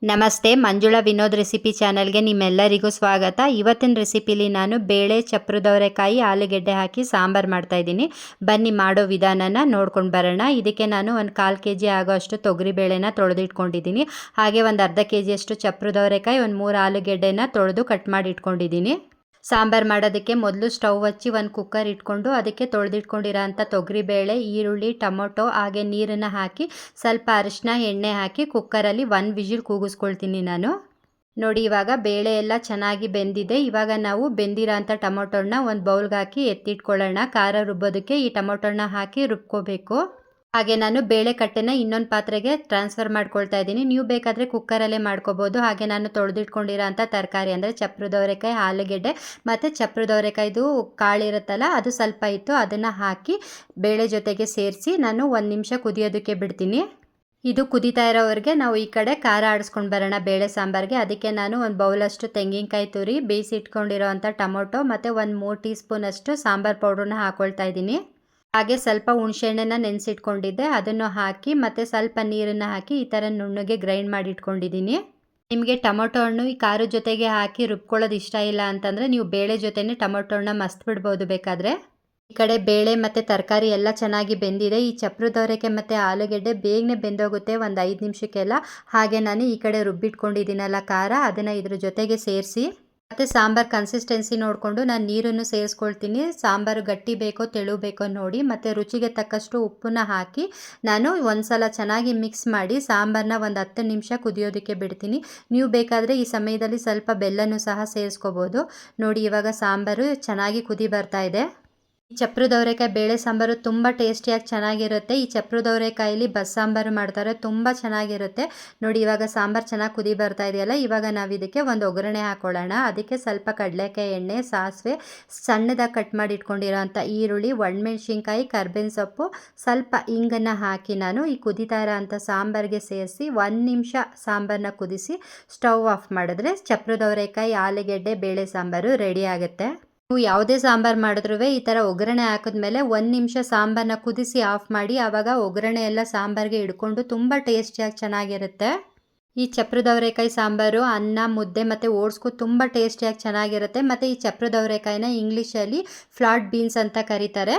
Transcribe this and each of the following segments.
ನಮಸ್ತೆ, ಮಂಜುಳಾ ವಿನೋದ್ ರೆಸಿಪಿ ಚಾನಲ್ಗೆ ನಿಮ್ಮೆಲ್ಲರಿಗೂ ಸ್ವಾಗತ. ಇವತ್ತಿನ ರೆಸಿಪಿಲಿ ನಾನು ಬೇಳೆ, ಚಪ್ರದವರೆಕಾಯಿ, ಆಲೂಗೆಡ್ಡೆ ಹಾಕಿ ಸಾಂಬಾರು ಮಾಡ್ತಾಯಿದ್ದೀನಿ. ಬನ್ನಿ ಮಾಡೋ ವಿಧಾನನ ನೋಡ್ಕೊಂಡು ಬರೋಣ. ಇದಕ್ಕೆ ನಾನು ಒಂದು 1/4 kg ಆಗೋಷ್ಟು ತೊಗರಿಬೇಳೆನ ತೊಳೆದಿಟ್ಕೊಂಡಿದ್ದೀನಿ. ಹಾಗೆ ಒಂದು ಅರ್ಧ kg ಚಪ್ರದವರೆಕಾಯಿ, ಒಂದು 3 ಆಲೂಗೆಡ್ಡೆನ ತೊಳೆದು ಕಟ್ ಮಾಡಿ ಇಟ್ಕೊಂಡಿದ್ದೀನಿ. ಸಾಂಬಾರು ಮಾಡೋದಕ್ಕೆ ಮೊದಲು ಸ್ಟವ್ ಹಚ್ಚಿ ಒಂದು ಕುಕ್ಕರ್ ಇಟ್ಕೊಂಡು ಅದಕ್ಕೆ ತೊಳೆದಿಟ್ಕೊಂಡಿರೋ ಅಂಥ ತೊಗರಿಬೇಳೆ, ಈರುಳ್ಳಿ, ಟೊಮೊಟೊ ಹಾಗೆ ನೀರನ್ನು ಹಾಕಿ ಸ್ವಲ್ಪ ಅರಿಶಿನ, ಎಣ್ಣೆ ಹಾಕಿ ಕುಕ್ಕರಲ್ಲಿ 1 ವಿಜಿಲ್ ಕೂಗಿಸ್ಕೊಳ್ತೀನಿ ನಾನು. ನೋಡಿ, ಇವಾಗ ಬೇಳೆ ಎಲ್ಲ ಚೆನ್ನಾಗಿ ಬೆಂದಿದೆ. ಇವಾಗ ನಾವು ಬೆಂದಿರೋ ಅಂಥ ಟೊಮೊಟೊನ ಒಂದು ಬೌಲ್ಗೆ ಹಾಕಿ ಎತ್ತಿಟ್ಕೊಳ್ಳೋಣ. ಖಾರ ರುಬ್ಬೋದಕ್ಕೆ ಈ ಟೊಮೊಟೊನ ಹಾಕಿ ರುಬ್ಕೋಬೇಕು. ಹಾಗೆ ನಾನು ಬೇಳೆ ಕಟ್ಟೆನ ಇನ್ನೊಂದು ಪಾತ್ರೆಗೆ ಟ್ರಾನ್ಸ್ಫರ್ ಮಾಡ್ಕೊಳ್ತಾ ಇದ್ದೀನಿ. ನೀವು ಬೇಕಾದರೆ ಕುಕ್ಕರಲ್ಲೇ ಮಾಡ್ಕೋಬೋದು. ಹಾಗೆ ನಾನು ತೊಳೆದಿಟ್ಕೊಂಡಿರೋ ಅಂಥ ತರಕಾರಿ ಅಂದರೆ ಚಪ್ರದವರೆಕಾಯಿ, ಆಲೂಗೆಡ್ಡೆ ಮತ್ತು ಚಪ್ರದವರೆಕಾಯ್ದು ಕಾಳಿರುತ್ತಲ್ಲ ಅದು ಸ್ವಲ್ಪ ಇತ್ತು, ಅದನ್ನು ಹಾಕಿ ಬೇಳೆ ಜೊತೆಗೆ ಸೇರಿಸಿ ನಾನು 1 ನಿಮಿಷ ಕುದಿಯೋದಕ್ಕೆ ಬಿಡ್ತೀನಿ. ಇದು ಕುದೀತಾ ಇರೋವರೆಗೆ ನಾವು ಈ ಕಡೆ ಖಾರ ಆಡಿಸ್ಕೊಂಡು ಬರೋಣ ಬೇಳೆ ಸಾಂಬಾರಿಗೆ. ಅದಕ್ಕೆ ನಾನು ಒಂದು ಬೌಲಷ್ಟು ತೆಂಗಿನಕಾಯಿ ತುರಿ, ಬೇಯಿಸಿಟ್ಕೊಂಡಿರೋ ಅಂಥ ಟೊಮೊಟೊ ಮತ್ತು ಒಂದು 3 ಟೀ ಸ್ಪೂನಷ್ಟು ಸಾಂಬಾರು ಪೌಡ್ರನ್ನ ಹಾಕ್ಕೊಳ್ತಾ ಇದ್ದೀನಿ. ಹಾಗೆ ಸ್ವಲ್ಪ ಹುಣಸೆಹಣ್ಣನ್ನು ನೆನೆಸಿಟ್ಕೊಂಡಿದ್ದೆ, ಅದನ್ನು ಹಾಕಿ ಮತ್ತು ಸ್ವಲ್ಪ ನೀರನ್ನು ಹಾಕಿ ಈ ಥರ ನುಣ್ಣಗೆ ಗ್ರೈಂಡ್ ಮಾಡಿ ಇಟ್ಕೊಂಡಿದ್ದೀನಿ. ನಿಮಗೆ ಟೊಮೊಟೊ ಹಣ್ಣು ಈ ಖಾರದ ಜೊತೆಗೆ ಹಾಕಿ ರುಬ್ಕೊಳ್ಳೋದು ಇಷ್ಟ ಇಲ್ಲ ಅಂತಂದರೆ ನೀವು ಬೇಳೆ ಜೊತೆನೇ ಟೊಮೊಟೊ ಹಣ್ಣು ಮಸ್ತ್ ಬಿಡ್ಬೋದು ಬೇಕಾದರೆ. ಈ ಕಡೆ ಬೇಳೆ ಮತ್ತು ತರಕಾರಿ ಎಲ್ಲ ಚೆನ್ನಾಗಿ ಬೆಂದಿದೆ. ಈ ಚಪ್ರದವರೆಕಾಯಿ ಮತ್ತು ಆಲೂಗೆಡ್ಡೆ ಬೇಗನೆ ಬೆಂದೋಗುತ್ತೆ, ಒಂದು 5 ನಿಮಿಷಕ್ಕೆಲ್ಲ. ಹಾಗೆ ನಾನು ಈ ಕಡೆ ರುಬ್ಬಿಟ್ಕೊಂಡಿದ್ದೀನಲ್ಲ ಖಾರ, ಅದನ್ನು ಇದ್ರ ಜೊತೆಗೆ ಸೇರಿಸಿ ಮತ್ತು ಸಾಂಬಾರು ಕನ್ಸಿಸ್ಟೆನ್ಸಿ ನೋಡಿಕೊಂಡು ನಾನು ನೀರನ್ನು ಸೇರಿಸ್ಕೊಳ್ತೀನಿ. ಸಾಂಬಾರು ಗಟ್ಟಿ ಬೇಕೋ ತೆಳು ಬೇಕೋ ನೋಡಿ, ಮತ್ತು ರುಚಿಗೆ ತಕ್ಕಷ್ಟು ಉಪ್ಪನ್ನ ಹಾಕಿ ನಾನು ಒಂದು ಸಲ ಚೆನ್ನಾಗಿ ಮಿಕ್ಸ್ ಮಾಡಿ ಸಾಂಬಾರನ್ನ ಒಂದು 10 ನಿಮಿಷ ಕುದಿಯೋದಕ್ಕೆ ಬಿಡ್ತೀನಿ. ನೀವು ಬೇಕಾದರೆ ಈ ಸಮಯದಲ್ಲಿ ಸ್ವಲ್ಪ ಬೆಲ್ಲನೂ ಸಹ ಸೇರಿಸ್ಕೋಬೋದು. ನೋಡಿ, ಇವಾಗ ಸಾಂಬಾರು ಚೆನ್ನಾಗಿ ಕುದಿ ಬರ್ತಾ ಇದೆ. ಈ ಚಪ್ರದವರೆಕಾಯಿ ಬೇಳೆ ಸಾಂಬಾರು ತುಂಬ ಟೇಸ್ಟಿಯಾಗಿ ಚೆನ್ನಾಗಿರುತ್ತೆ. ಈ ಚಪ್ರದವರೆಕಾಯಲ್ಲಿ ಬಸ್ಸಾಂಬಾರು ಮಾಡ್ತಾರೆ, ತುಂಬ ಚೆನ್ನಾಗಿರುತ್ತೆ. ನೋಡಿ, ಇವಾಗ ಸಾಂಬಾರು ಚೆನ್ನಾಗಿ ಕುದಿ ಬರ್ತಾ ಇದೆಯಲ್ಲ, ಇವಾಗ ನಾವು ಇದಕ್ಕೆ ಒಂದು ಒಗ್ಗರಣೆ ಹಾಕ್ಕೊಳ್ಳೋಣ. ಅದಕ್ಕೆ ಸ್ವಲ್ಪ ಕಡಲೆಕಾಯಿ ಎಣ್ಣೆ, ಸಾಸಿವೆ, ಸಣ್ಣದಾಗಿ ಕಟ್ ಮಾಡಿ ಇಟ್ಕೊಂಡಿರೋ ಅಂಥ ಈರುಳ್ಳಿ, ಒಣಮೆಣ್ಸಿನ್ಕಾಯಿ, ಕರ್ಬೇವಿನ ಸೊಪ್ಪು, ಸ್ವಲ್ಪ ಇಂಗನ್ನು ಹಾಕಿ ನಾನು ಈ ಕುದೀತಾ ಇರೋ ಅಂಥ ಸಾಂಬಾರಿಗೆ ಸೇರಿಸಿ 1 ನಿಮಿಷ ಸಾಂಬಾರನ್ನ ಕುದಿಸಿ ಸ್ಟವ್ ಆಫ್ ಮಾಡಿದ್ರೆ ಚಪ್ರದವರೆಕಾಯಿ, ಆಲೂಗೆಡ್ಡೆ ಬೇಳೆ ಸಾಂಬಾರು ರೆಡಿ ಆಗುತ್ತೆ. ನೀವು ಯಾವುದೇ ಸಾಂಬಾರು ಮಾಡಿದ್ರೂ ಈ ಥರ ಒಗ್ಗರಣೆ ಹಾಕಿದ್ಮೇಲೆ 1 ನಿಮಿಷ ಸಾಂಬಾರನ್ನ ಕುದಿಸಿ ಆಫ್ ಮಾಡಿ, ಆವಾಗ ಒಗ್ಗರಣೆ ಎಲ್ಲ ಸಾಂಬಾರಿಗೆ ಹಿಡ್ಕೊಂಡು ತುಂಬ ಟೇಸ್ಟಿಯಾಗಿ ಚೆನ್ನಾಗಿರುತ್ತೆ. ಈ ಚಪ್ರದವರೆಕಾಯಿ ಸಾಂಬಾರು ಅನ್ನ, ಮುದ್ದೆ ಮತ್ತು ಓಟ್ಸ್ಗೂ ತುಂಬ ಟೇಸ್ಟಿಯಾಗಿ ಚೆನ್ನಾಗಿರುತ್ತೆ. ಮತ್ತು ಈ ಚಪ್ರದವರೆಕಾಯಿನ ಇಂಗ್ಲೀಷಲ್ಲಿ ಫ್ಲಾಟ್ ಬೀನ್ಸ್ ಅಂತ ಕರೀತಾರೆ.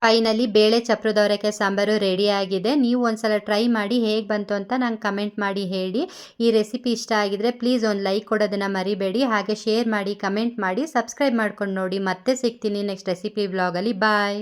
ಫೈನಲಿ ಬೇಳೆ ಚಪ್ರದವರೆಕಾಯಿ ಸಾಂಬಾರು ರೆಡಿಯಾಗಿದೆ. ನೀವು ಒಂದ್ಸಲ ಟ್ರೈ ಮಾಡಿ ಹೇಗೆ ಬಂತು ಅಂತ ನಂಗೆ ಕಮೆಂಟ್ ಮಾಡಿ ಹೇಳಿ. ಈ ರೆಸಿಪಿ ಇಷ್ಟ ಆಗಿದ್ರೆ ಪ್ಲೀಸ್ ಒಂದು ಲೈಕ್ ಕೊಡೋದನ್ನು ಮರಿಬೇಡಿ. ಹಾಗೆ ಶೇರ್ ಮಾಡಿ, ಕಮೆಂಟ್ ಮಾಡಿ, ಸಬ್ಸ್ಕ್ರೈಬ್ ಮಾಡ್ಕೊಂಡು ನೋಡಿ. ಮತ್ತೆ ಸಿಗ್ತೀನಿ ನೆಕ್ಸ್ಟ್ ರೆಸಿಪಿ ವ್ಲಾಗಲ್ಲಿ. ಬಾಯ್.